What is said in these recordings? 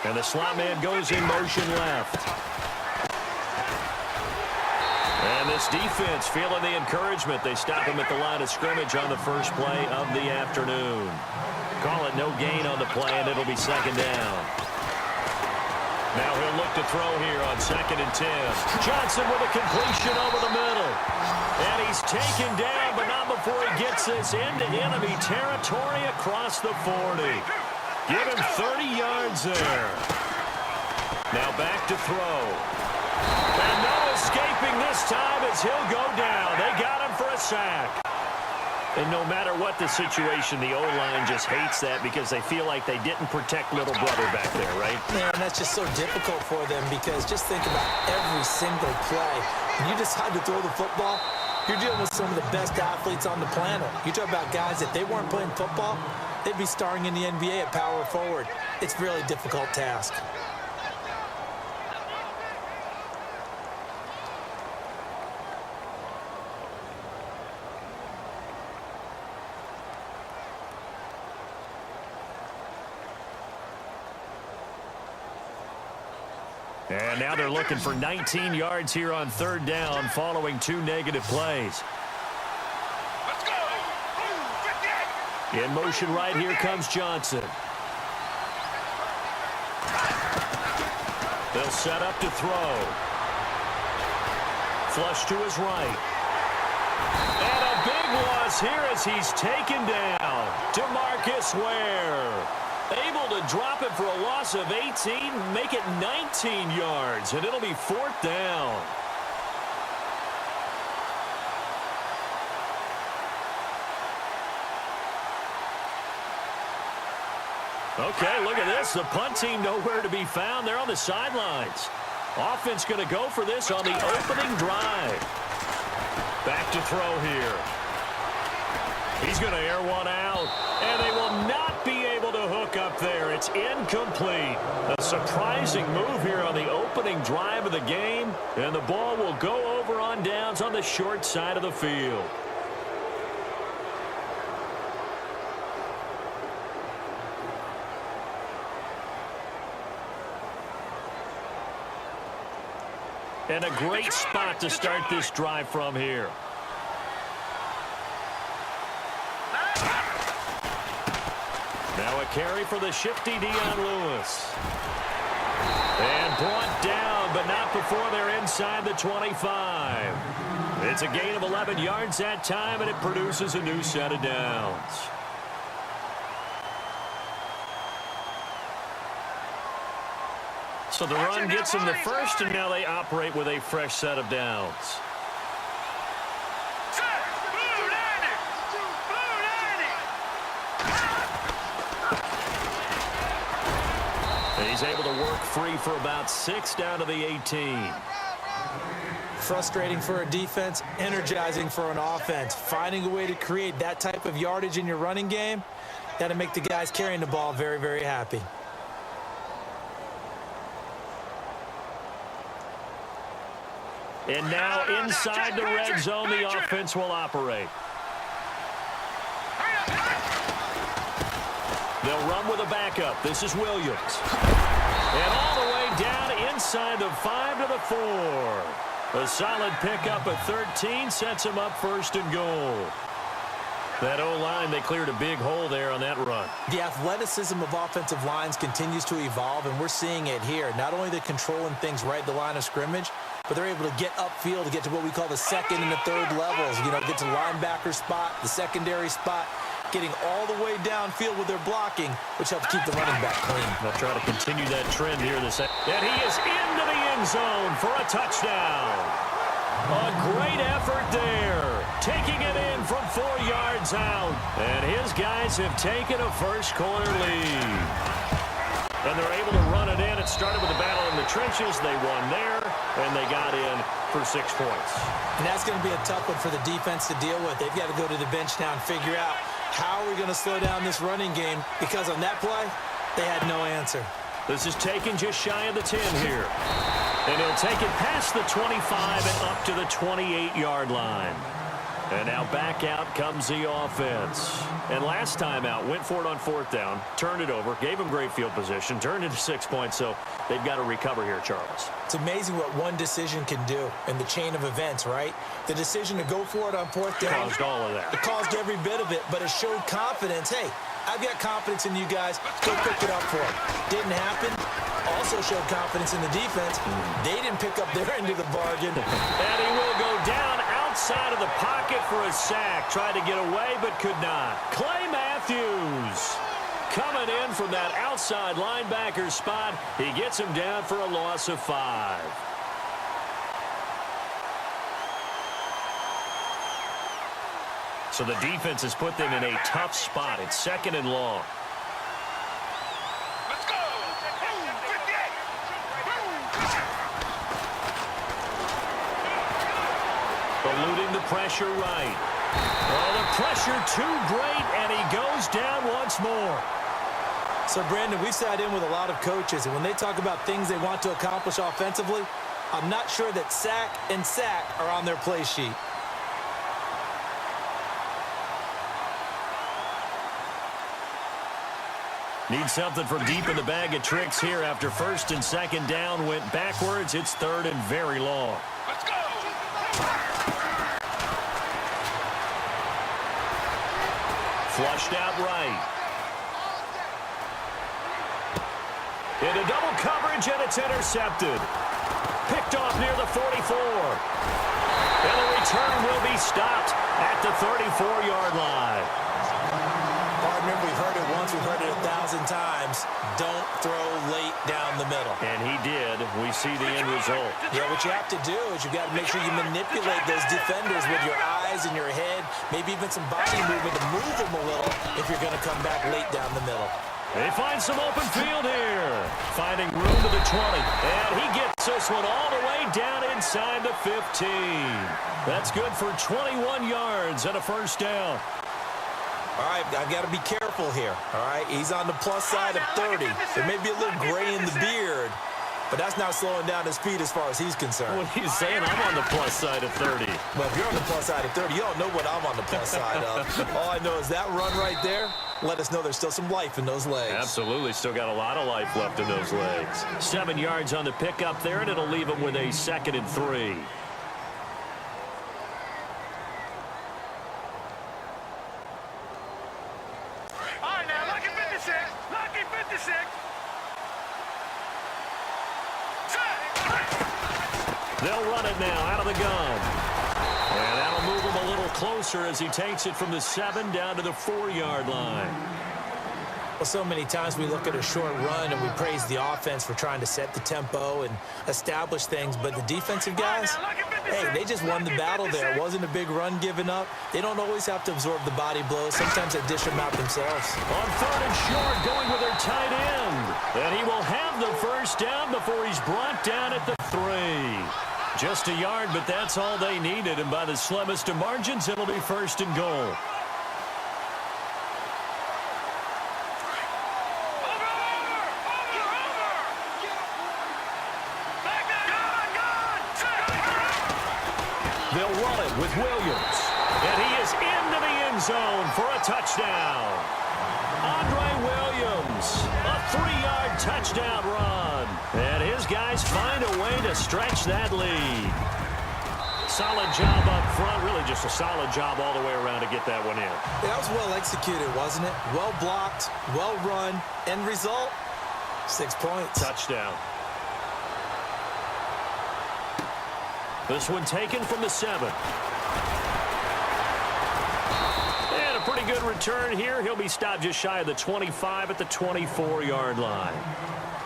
And the slot man goes in motion left. And this defense feeling the encouragement. They stop him at the line of scrimmage on the first play of the afternoon. Call it no gain on the play, and it'll be second down. Now he'll look to throw here on 2nd and 10. Johnson with a completion over the middle. And he's taken down, but not before he gets this into enemy territory across the 40. Give him 30 yards there. Now back to throw. And no escaping this time as he'll go down. They got him for a sack. And no matter what the situation, the O-line just hates that because they feel like they didn't protect little brother back there, right? Man, that's just so difficult for them because just think about every single play. When you decide to throw the football, you're dealing with some of the best athletes on the planet. You talk about guys, if they weren't playing football, they'd be starring in the NBA at power forward. It's a really difficult task. And now they're looking for 19 yards here on 3rd down following 2 negative plays. Let's go. In motion right here comes Johnson. They'll set up to throw. Flush to his right. And a big loss here as he's taken down. DeMarcus Ware. Able to drop it for a loss of 18, make it 19 yards, and it'll be 4th down. Okay, look at this. The punt team nowhere to be found. They're on the sidelines. Offense going to go for this on the opening drive. Back to throw here. He's going to air one out, and they will not be able to hook up there. It's incomplete. A surprising move here on the opening drive of the game, and the ball will go over on downs on the short side of the field. And a great spot to start this drive from here. Now a carry for the shifty Dion Lewis. And brought down, but not before they're inside the 25. It's a gain of 11 yards that time, and it produces a new set of downs. So the run gets them the first, and now they operate with a fresh set of downs. He's able to work free for about 6 down to the 18. Frustrating for a defense, energizing for an offense. Finding a way to create that type of yardage in your running game, that'll make the guys carrying the ball very, very happy. And now inside the red zone, the offense will operate. They'll run with a backup. This is Williams. And all the way down inside the 5 to the 4. A solid pickup at 13 sets him up 1st and goal. That O-line, they cleared a big hole there on that run. The athleticism of offensive lines continues to evolve, and we're seeing it here. Not only they're controlling things right at the line of scrimmage, but they're able to get upfield to get to what we call the 2nd and the 3rd levels. You know, get to linebacker spot, the secondary spot, getting all the way downfield with their blocking, which helps keep the running back clean. They'll try to continue that trend here. And he is into the end zone for a touchdown. A great effort there. Taking it in from 4 yards out. And his guys have taken a first-quarter lead. And they're able to run it in. It started with a battle in the trenches. They won there, and they got in for 6 points. And that's going to be a tough one for the defense to deal with. They've got to go to the bench now and figure out how are we going to slow down this running game, because on that play, they had no answer. This is taken just shy of the 10 here. And he'll take it past the 25 and up to the 28-yard line. And now back out comes the offense. And last time out, went for it on 4th down, turned it over, gave them great field position, turned into 6 points, so they've got to recover here, Charles. It's amazing what one decision can do in the chain of events, right? The decision to go for it on 4th down. Caused all of that. It caused every bit of it, but it showed confidence. Hey, I've got confidence in you guys. Go pick it up for them. Didn't happen. Also showed confidence in the defense. They didn't pick up their end of the bargain. And he will go down outside of the pocket for a sack. Tried to get away, but could not. Clay Matthews coming in from that outside linebacker spot. He gets him down for a loss of 5. So the defense has put them in a tough spot. It's 2nd and long. Let's go. 58. Eluding the pressure right. Oh, the pressure too great, and he goes down once more. So, Brandon, we've sat in with a lot of coaches, and when they talk about things they want to accomplish offensively, I'm not sure that sack and sack are on their play sheet. Need something from deep in the bag of tricks here after 1st and 2nd down went backwards. It's 3rd and very long. Let's go. Flushed out right. Into double coverage, and it's intercepted. Picked off near the 44. And the return will be stopped at the 34-yard line. Partner, we've heard it once, we've heard it 1,000 times. Don't throw late down the middle. And he did. We see the end result. Yeah, what you have to do is you've got to make sure you manipulate those defenders with your eyes and your head, maybe even some body movement to move them a little if you're going to come back late down the middle. They find some open field here. Finding room to the 20. And he gets this one all the way down inside the 15. That's good for 21 yards and a 1st down. All right, I've got to be careful here. All right, he's on the plus side of 30. There may be a little gray in the beard, but that's not slowing down his speed as far as he's concerned. What he's saying, I'm on the plus side of 30. Well, if you're on the plus side of 30, you don't know what I'm on the plus side of. All I know is that run right there, let us know there's still some life in those legs. Absolutely, still got a lot of life left in those legs. 7 yards on the pickup there, and it'll leave him with a 2nd and 3. All right, now, lucky 56. Lucky 56. They'll run it now out of the gun. And that'll move him a little closer as he takes it from the 7 down to the 4-yard line. Well, so many times we look at a short run and we praise the offense for trying to set the tempo and establish things, but the defensive guys, hey, they just won the battle there. It wasn't a big run given up. They don't always have to absorb the body blows. Sometimes they dish them out themselves. On 3rd and short, going with their tight end. And he will have the 1st down before he's brought down at the 3. Just a yard, but that's all they needed. And by the slimmest of margins, it'll be 1st and goal. They'll run it with Williams. And he is into the end zone for a touchdown. Andre Williams, a 3-yard touchdown run. And his guys find a way to stretch that lead. Solid job up front. Really just a solid job all the way around to get that one in. Yeah, that was well executed, wasn't it? Well blocked, well run. End result, 6 points. Touchdown. This one taken from the 7. And a pretty good return here. He'll be stopped just shy of the 25 at the 24-yard line.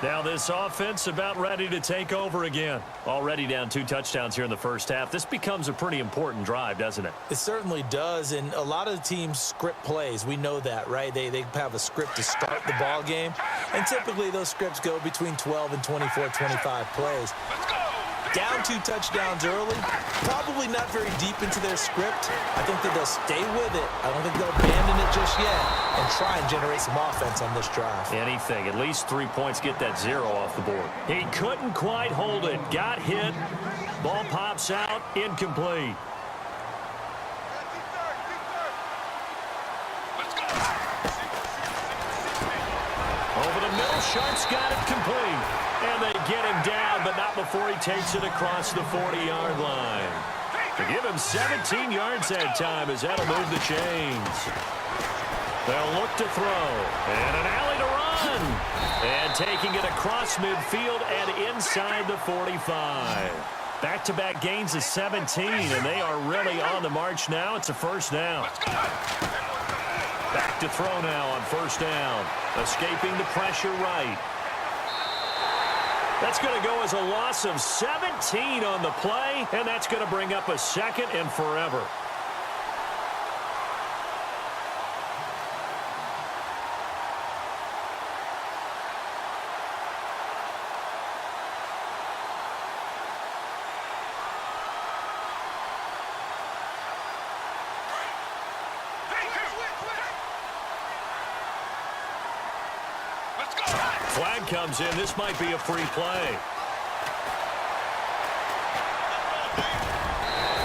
Now this offense about ready to take over again. Already down 2 touchdowns here in the first half. This becomes a pretty important drive, doesn't it? It certainly does, and a lot of the teams script plays. We know that, right? They have a script to start the ball game, and typically those scripts go between 12 and 24, 25 plays. Down 2 touchdowns early, probably not very deep into their script. I think that they'll stay with it. I don't think they'll abandon it just yet and try and generate some offense on this drive. Anything, at least 3 points, get that 0 off the board. He couldn't quite hold it. Got hit. Ball pops out, incomplete. Sharp's got it complete. And they get him down, but not before he takes it across the 40-yard line. To give him 17 yards that time, as that'll move the chains. They'll look to throw. And an alley to run. And taking it across midfield and inside the 45. Back-to-back gains of 17, and they are really on the march now. It's a first down. Back to throw now on first down. Escaping the pressure right. That's going to go as a loss of 17 on the play, and that's going to bring up a second and forever. Flag comes in. This might be a free play.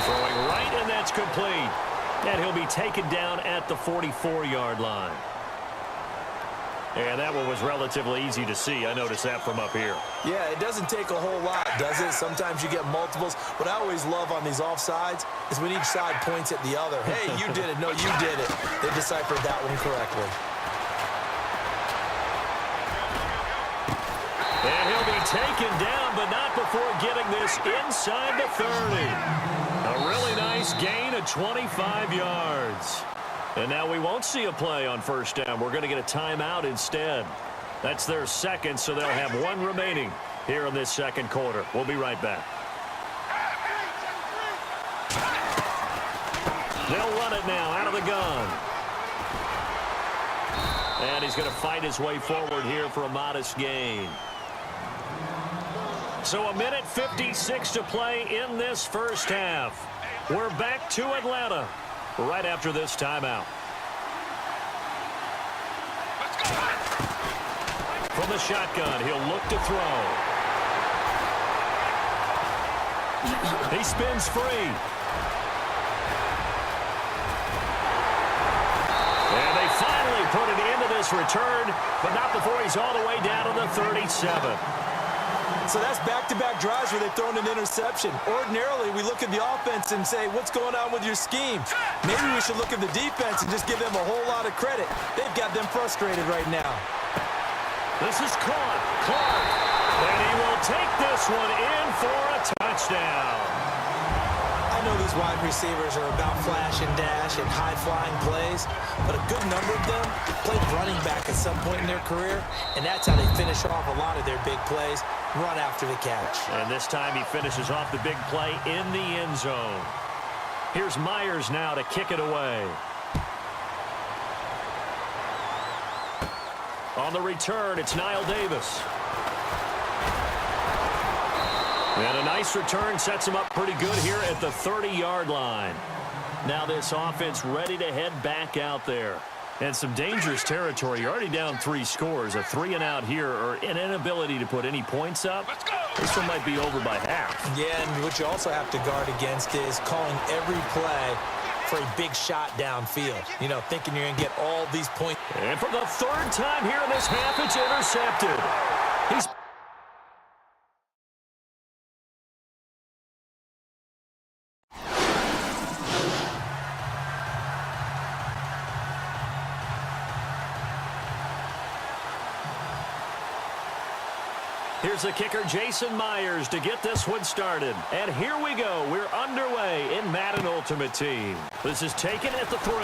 Throwing right, and that's complete. And he'll be taken down at the 44-yard line. And that one was relatively easy to see. I noticed that from up here. Yeah, it doesn't take a whole lot, does it? Sometimes you get multiples. What I always love on these offsides is when each side points at the other. Hey, you did it. No, you did it. They deciphered that one correctly. And he'll be taken down, but not before getting this inside the 30. A really nice gain of 25 yards. And now we won't see a play on first down. We're going to get a timeout instead. That's their second, so they'll have one remaining here in this second quarter. We'll be right back. They'll run it now out of the gun. And he's going to fight his way forward here for a modest gain. So a minute 56 to play in this first half. We're back to Atlanta right after this timeout. From the shotgun, he'll look to throw. He spins free. And they finally put it into this return, but not before he's all the way down to the 37. So that's back-to-back drives where they've thrown an interception. Ordinarily, we look at the offense and say, what's going on with your scheme? Maybe we should look at the defense and just give them a whole lot of credit. They've got them frustrated right now. This is caught. Clark. And he will take this one in for a touchdown. I know these wide receivers are about flash and dash and high-flying plays, but a good number of them played running back at some point in their career, and that's how they finish off a lot of their big plays, run after the catch. And this time he finishes off the big play in the end zone. Here's Myers now to kick it away. On the return, it's Niall Davis. And a nice return sets him up pretty good here at the 30-yard line. Now this offense ready to head back out there. And some dangerous territory. You're already down 3 scores. A 3-and-out here, or an inability to put any points up. This one might be over by half. Yeah, and what you also have to guard against is calling every play for a big shot downfield. You know, thinking you're going to get all these points. And for the third time here in this half, it's intercepted. He's Here's the kicker, Jason Myers, to get this one started. And here we go. We're underway in Madden Ultimate Team. This is taken at the 3.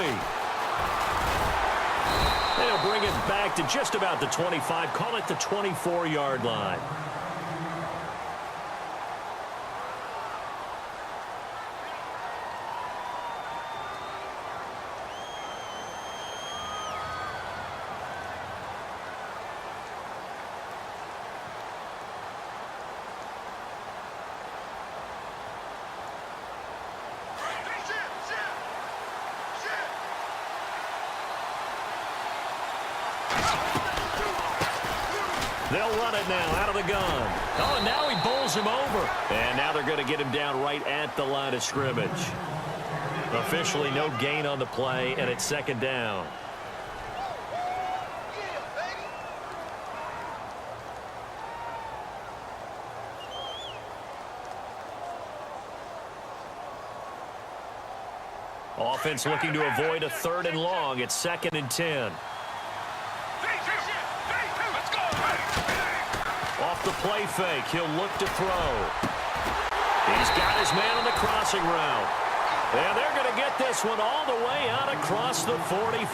They'll bring it back to just about the 25. Call it the 24-yard line. They'll run it now out of the gun. Oh, and now he bowls him over. And now they're going to get him down right at the line of scrimmage. Officially no gain on the play, and it's second down. Offense looking to avoid a 3rd and long. It's 2nd and 10. Off the play fake, he'll look to throw. He's got his man on the crossing route. And they're going to get this one all the way out across the 45.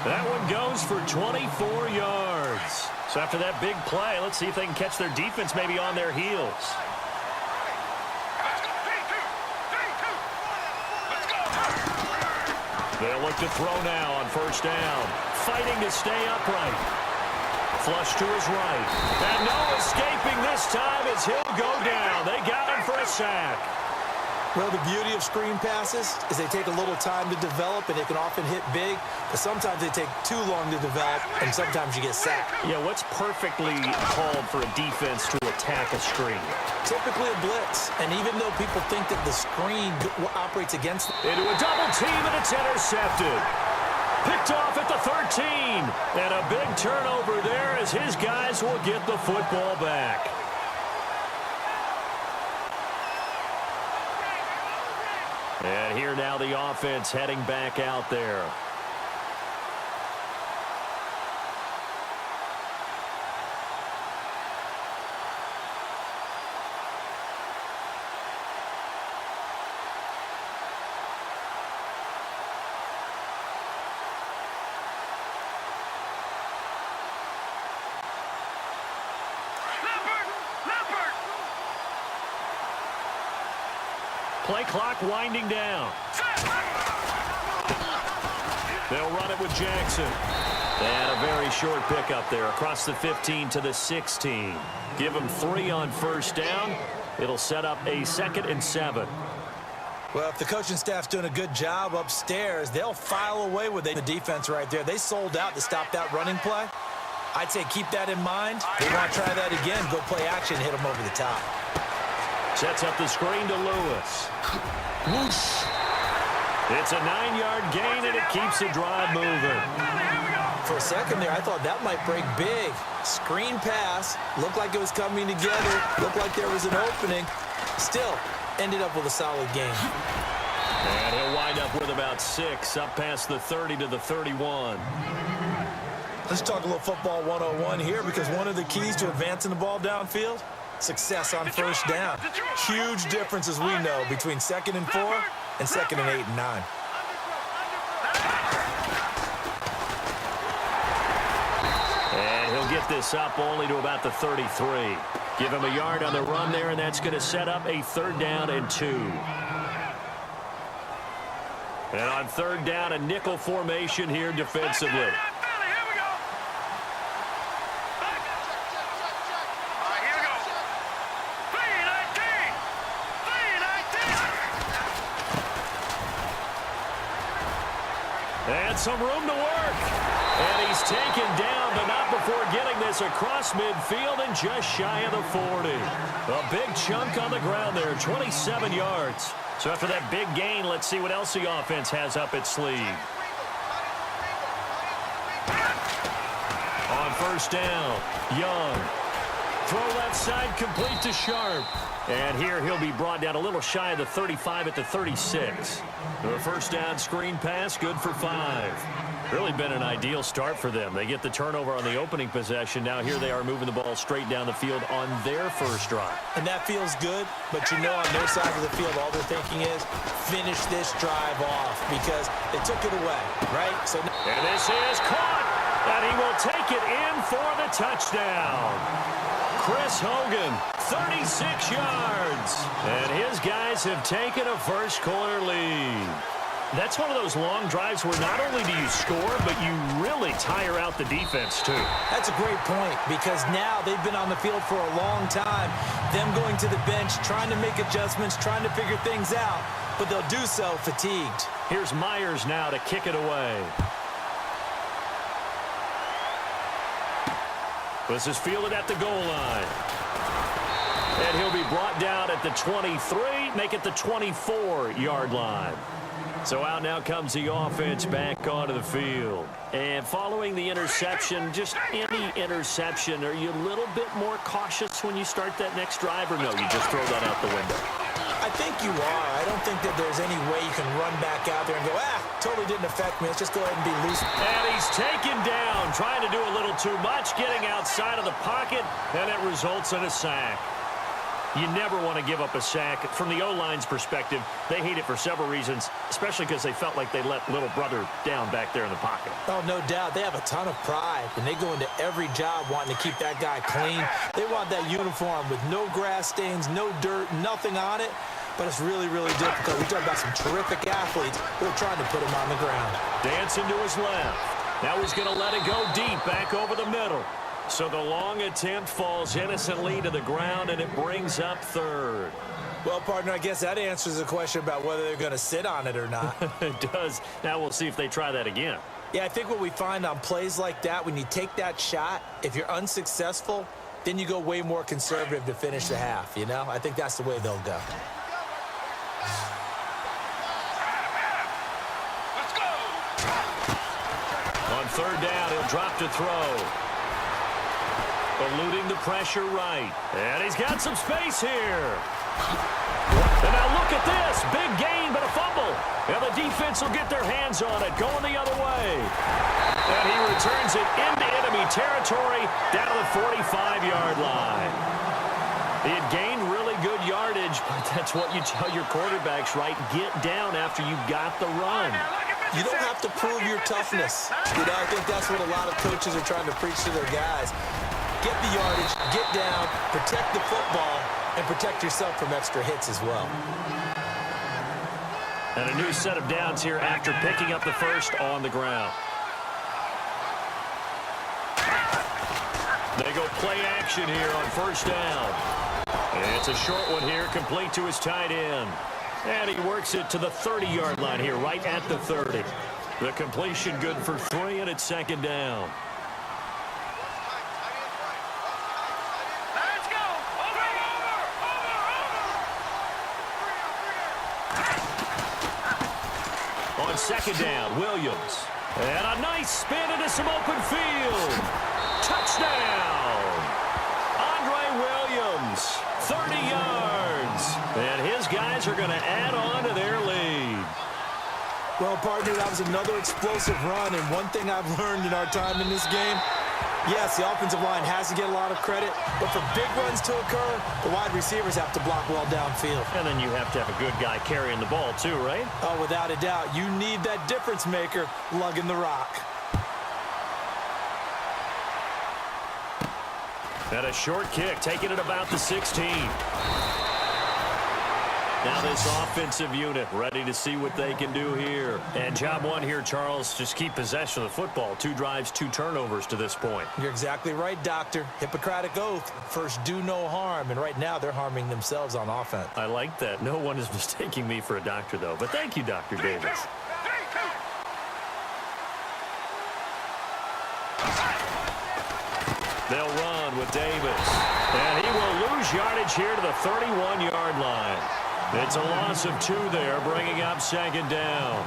That one goes for 24 yards. So after that big play, let's see if they can catch their defense maybe on their heels. They'll look to throw now on 1st down. Fighting to stay upright. Flush to his right. And no escaping this time as he'll go down. They got him for a sack. Well, the beauty of screen passes is they take a little time to develop, and they can often hit big, but sometimes they take too long to develop, and sometimes you get sacked. Yeah, what's perfectly called for a defense to attack a screen? Typically a blitz, and even though people think that the screen operates against them. Into a double team, and it's intercepted. Picked off at the 13, and a big turnover there as his guys will get the football back. And here now the offense heading back out there. Play clock winding down. They'll run it with Jackson. And a very short pickup there across the 15 to the 16. Give them 3 on 1st down. It'll set up a 2nd and 7. Well, if the coaching staff's doing a good job upstairs, they'll file away with the defense right there. They sold out to stop that running play. I'd say keep that in mind. They want to try that again. Go play action, hit them over the top. Sets up the screen to Lewis. Whoosh. It's a 9-yard gain, and it keeps the drive moving. For a second there, I thought that might break big. Screen pass. Looked like it was coming together. Looked like there was an opening. Still, ended up with a solid game. And he'll wind up with about 6, up past the 30 to the 31. Let's talk a little football 101 here, because one of the keys to advancing the ball downfield, success on 1st down. Huge difference, as we know, between 2nd and 4 and 2nd and 8 and 9. And he'll get this up only to about the 33. Give him a yard on the run there, and that's going to set up a 3rd down and 2. And on 3rd down, a nickel formation here defensively. And some room to work. And he's taken down, but not before getting this across midfield and just shy of the 40. A big chunk on the ground there, 27 yards. So after that big gain, let's see what else the offense has up its sleeve. On 1st down, Young. Throw left side, complete to Sharp. And here he'll be brought down a little shy of the 35 at the 36. The 1st down screen pass, good for 5. Really been an ideal start for them. They get the turnover on the opening possession. Now here they are moving the ball straight down the field on their 1st drive. And that feels good, but you know on their side of the field, all they're thinking is finish this drive off, because they took it away, right? So, and this is caught, and he will take it in for the touchdown. Chris Hogan, 36 yards. And his guys have taken a first-quarter lead. That's one of those long drives where not only do you score, but you really tire out the defense, too. That's a great point, because now they've been on the field for a long time. Them going to the bench, trying to make adjustments, trying to figure things out, but they'll do so fatigued. Here's Myers now to kick it away. This is fielded at the goal line. And he'll be brought down at the 23, make it the 24-yard line. So out now comes the offense back onto the field. And following the interception, just any interception, are you a little bit more cautious when you start that next drive, or no, you just throw that out the window? I I think you are. I don't think that there's any way you can run back out there and go, totally didn't affect me. Let's just go ahead and be loose. And he's taken down, trying to do a little too much, getting outside of the pocket, and it results in a sack. You never want to give up a sack. From the O-line's perspective, they hate it for several reasons, especially because they felt like they let little brother down back there in the pocket. Oh, no doubt. They have a ton of pride, and they go into every job wanting to keep that guy clean. They want that uniform with no grass stains, no dirt, nothing on it. But it's really, really difficult. We talk about some terrific athletes who are trying to put him on the ground. Dancing to his left. Now he's going to let it go deep back over the middle. So the long attempt falls innocently to the ground, and it brings up third. Well, partner, I guess that answers the question about whether they're going to sit on it or not. It does. Now we'll see if they try that again. Yeah, I think what we find on plays like that, when you take that shot, if you're unsuccessful, then you go way more conservative to finish the half, you know? I think that's the way they'll go. Let's go. On third down, he'll drop to throw. Eluding the pressure right. And he's got some space here. And now look at this. Big gain, but a fumble. And the defense will get their hands on it, going the other way. And he returns it into enemy territory down to the 45-yard line. He had gained really good yardage, but that's what you tell your quarterbacks, right? Get down after you got the run. You don't have to prove your toughness. You know, I think that's what a lot of coaches are trying to preach to their guys. Get the yardage, get down, protect the football, and protect yourself from extra hits as well. And a new set of downs here after picking up the first on the ground. They go play action here on first down. And it's a short one here, complete to his tight end. And he works it to the 30-yard line here, right at the 30. The completion good for 3, and it's second down. Let's go. Over. On second down, Williams. And a nice spin into some open field. Touchdown! Andre Williams, 30 yards. And his guys are going to add on to their lead. Well, partner, that was another explosive run, and one thing I've learned in our time in this game, yes, the offensive line has to get a lot of credit, but for big runs to occur, the wide receivers have to block well downfield. And then you have to have a good guy carrying the ball too, right? Oh, without a doubt. You need that difference maker lugging the rock. And a short kick, taking it about the 16. Now this offensive unit ready to see what they can do here. And job one here, Charles, just keep possession of the football. 2 drives, 2 turnovers to this point. You're exactly right, Doctor. Hippocratic oath. First, do no harm. And right now, they're harming themselves on offense. I like that. No one is mistaking me for a doctor, though. But thank you, Dr. Davis. They'll run with Davis. And he will lose yardage here to the 31-yard line. It's a loss of 2 there, bringing up second down.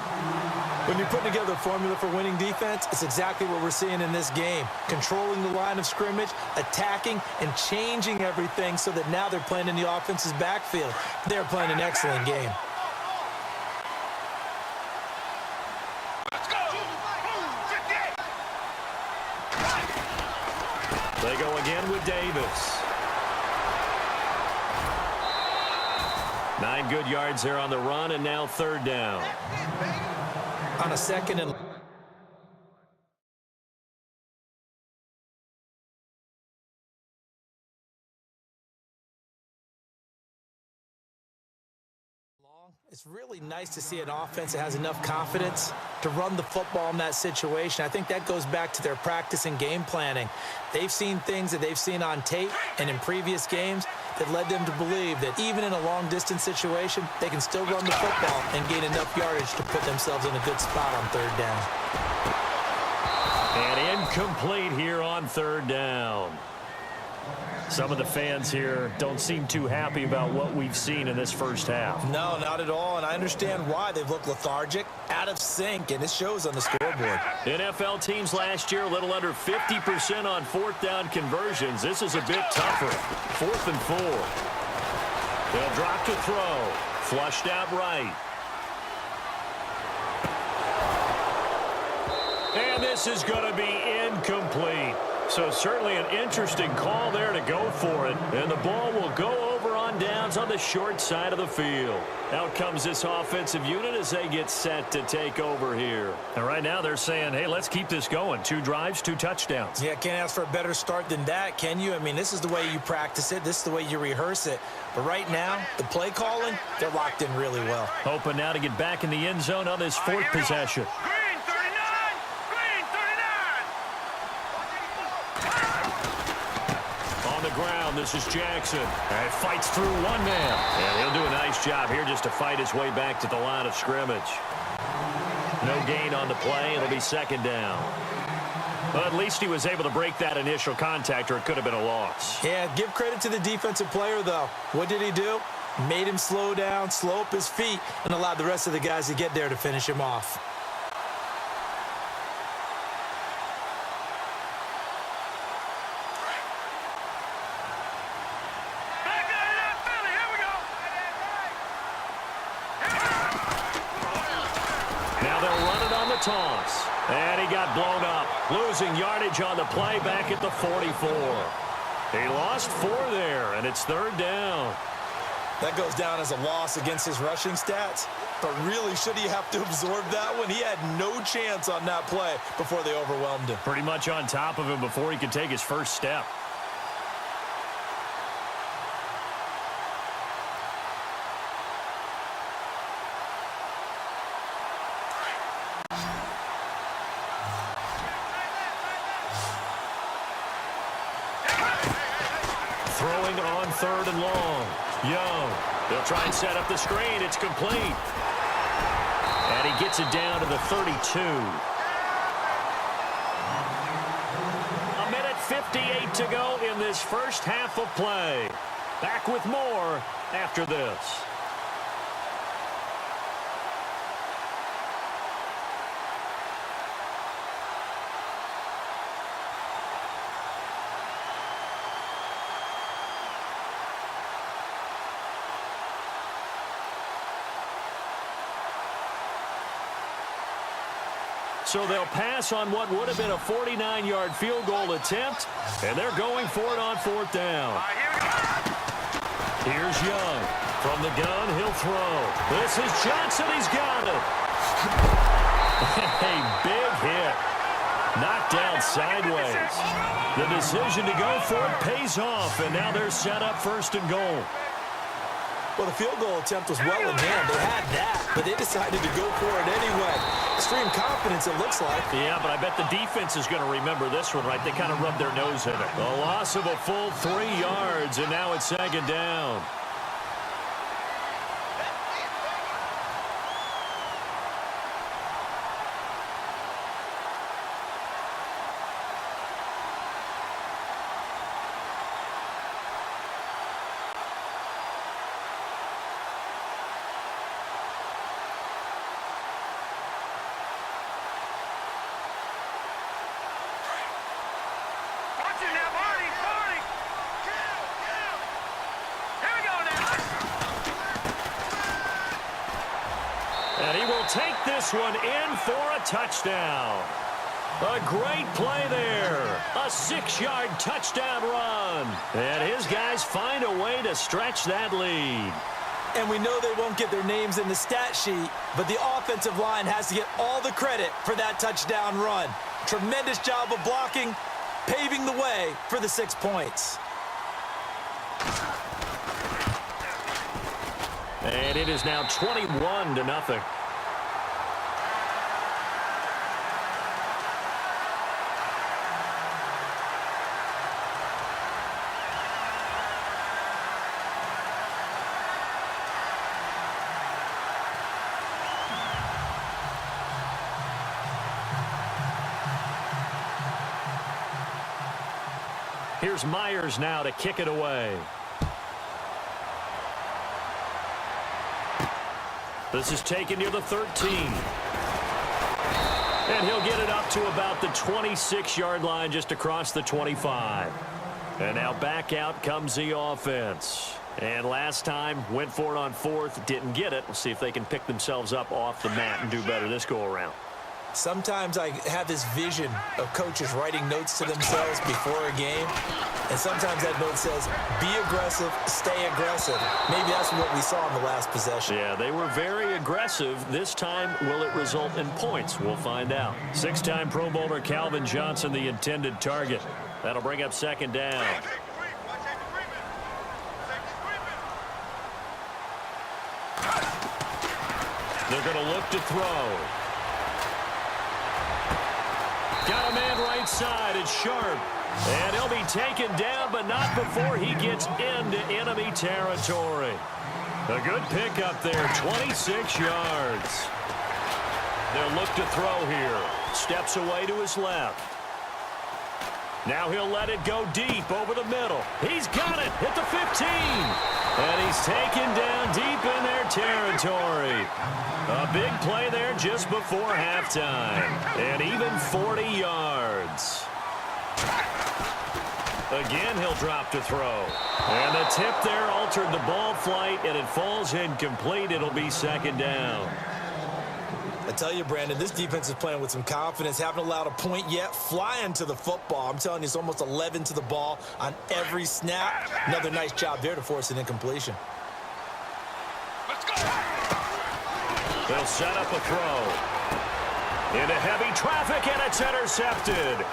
When you're putting together a formula for winning defense, it's exactly what we're seeing in this game. Controlling the line of scrimmage, attacking, and changing everything so that now they're playing in the offense's backfield. They're playing an excellent game. Let's go. They go again with Davis. 9 good yards there on the run, and now third down. On a second and long, it's really nice to see an offense that has enough confidence to run the football in that situation. I think that goes back to their practice and game planning. They've seen things that they've seen on tape and in previous games that led them to believe that even in a long-distance situation, they can still run the football and gain enough yardage to put themselves in a good spot on third down. And incomplete here on third down. Some of the fans here don't seem too happy about what we've seen in this first half. No, not at all, and I understand why. They've looked lethargic, out of sync, and it shows on the scoreboard. NFL teams last year a little under 50% on fourth down conversions. This is a bit tougher. 4th and 4. They'll drop to throw. Flushed out right. And this is going to be incomplete. So certainly an interesting call there to go for it. And the ball will go over on downs on the short side of the field. Out comes this offensive unit as they get set to take over here. And right now they're saying, hey, let's keep this going. 2 drives, 2 touchdowns. Yeah, can't ask for a better start than that, can you? I mean, this is the way you practice it. This is the way you rehearse it. But right now, the play calling, they're locked in really well. Hoping now to get back in the end zone on this 4th possession. Green 39! Green 39! On the ground, this is Jackson. And he fights through one man. And he'll do a nice job here just to fight his way back to the line of scrimmage. No gain on the play. It'll be 2nd down. Well, at least he was able to break that initial contact, or it could have been a loss. Yeah, give credit to the defensive player, though. What did he do? Made him slow down, slow up his feet, and allowed the rest of the guys to get there to finish him off. Back out of that Philly! Here we go! Now they'll run it on the toss. And he got blown up. Losing yardage on the play back at the 44. He lost 4 there, and it's 3rd down. That goes down as a loss against his rushing stats. But really, should he have to absorb that one? He had no chance on that play before they overwhelmed him. Pretty much on top of him before he could take his first step. Throwing on 3rd and long. Young. They'll try and set up the screen. It's complete. And he gets it down to the 32. A minute 58 to go in this first half of play. Back with more after this. So they'll pass on what would have been a 49-yard field goal attempt, and they're going for it on 4th down. Here's Young. From the gun, he'll throw. This is Johnson. He's got it. A big hit. Knocked down sideways. The decision to go for it pays off, and now they're set up 1st and goal. Well, the field goal attempt was well in hand. They had that, but they decided to go for it anyway. Extreme confidence, it looks like. Yeah, but I bet the defense is going to remember this one, right? They kind of rubbed their nose in it. A loss of a full 3 yards, and now it's 2nd down. And he will take this one in for a touchdown. A great play there. A 6-yard touchdown run. And his guys find a way to stretch that lead. And we know they won't get their names in the stat sheet, but the offensive line has to get all the credit for that touchdown run. Tremendous job of blocking, paving the way for the 6 points. And it is now 21-0. Here's Myers now to kick it away. This is taken near the 13. And he'll get it up to about the 26-yard line, just across the 25. And now back out comes the offense. And last time, went for it on fourth, didn't get it. We'll see if they can pick themselves up off the mat and do better this go-around. Sometimes I have this vision of coaches writing notes to themselves before a game, and sometimes that note says, be aggressive, stay aggressive. Maybe that's what we saw in the last possession. Yeah, they were very aggressive. This time, will it result in points? We'll find out. Six-time Pro Bowler Calvin Johnson, the intended target. That'll bring up second down. They're going to look to throw. Got a man right side. It's Sharp. And he'll be taken down, but not before he gets into enemy territory. A good pickup there, 26 yards. They'll look to throw here. Steps away to his left. Now he'll let it go deep over the middle. He's got it at the 15. And he's taken down deep in their territory. A big play there just before halftime. And even 40 yards. Again, he'll drop to throw. And the tip there altered the ball flight, and it falls incomplete. It'll be second down. I tell you, Brandon, this defense is playing with some confidence. Haven't allowed a point yet. Flying to the football. I'm telling you, it's almost 11 to the ball on every snap. Another nice job there to force an incompletion. Let's go. They'll set up a throw. Into heavy traffic, and it's intercepted.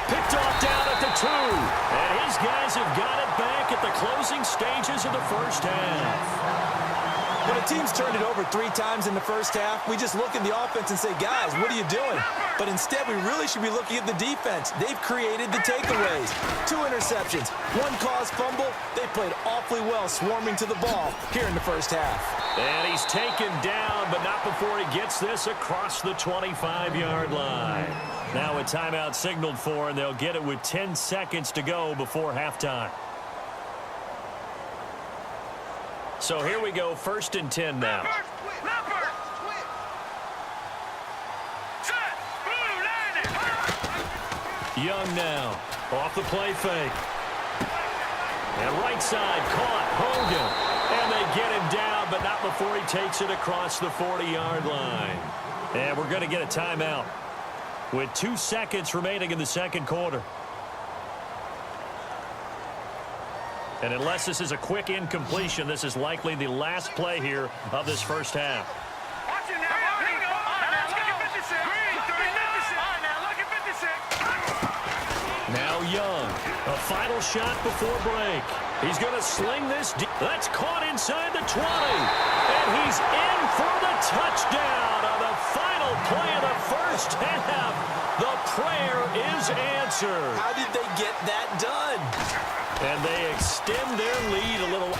Picked off down at the 2. And his guys have got it back at the closing stages of the first half. When a team's turned it over 3 times in the first half, we just look at the offense and say, guys, what are you doing? But instead, we really should be looking at the defense. They've created the takeaways. 2 interceptions, 1 caused fumble. They played awfully well swarming to the ball here in the first half. And he's taken down, but not before he gets this across the 25-yard line. Now a timeout signaled for, and they'll get it with 10 seconds to go before halftime. So here we go, 1st and 10 now. Young now, off the play fake. And right side, caught, Hogan. And they get him down, but not before he takes it across the 40-yard line. And we're going to get a timeout with 2 seconds remaining in the second quarter. And unless this is a quick incompletion, this is likely the last play here of this first half. Watch it now. Here we go. Now look at 56. Now look at 56. Now Young. A final shot before break. He's going to sling this. That's caught inside the 20. And he's in for the touchdown on the final play of the first half. The prayer is answered. How did they get that done? And they extend their lead a little.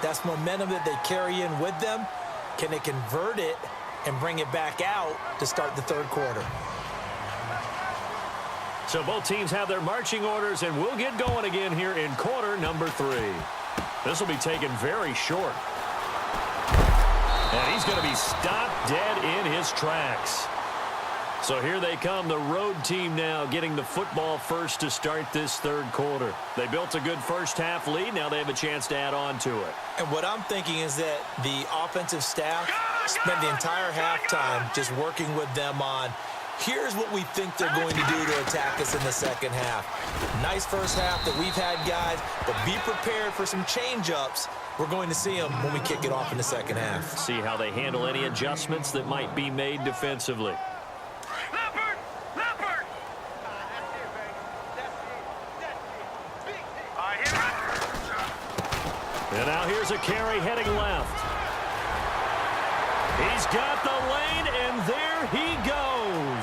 That's momentum that they carry in with them. Can they convert it and bring it back out to start the third quarter? So both teams have their marching orders, and we'll get going again here in quarter number 3. This will be taken very short. And he's going to be stopped dead in his tracks. So here they come, the road team now getting the football first to start this third quarter. They built a good first half lead. Now they have a chance to add on to it. And what I'm thinking is that the offensive staff spent the entire halftime just working with them on, here's what we think they're going to do to attack us in the second half. Nice first half that we've had, guys, but be prepared for some change-ups. We're going to see them when we kick it off in the second half. See how they handle any adjustments that might be made defensively. And now here's a carry heading left. He's got the lane, and there he goes.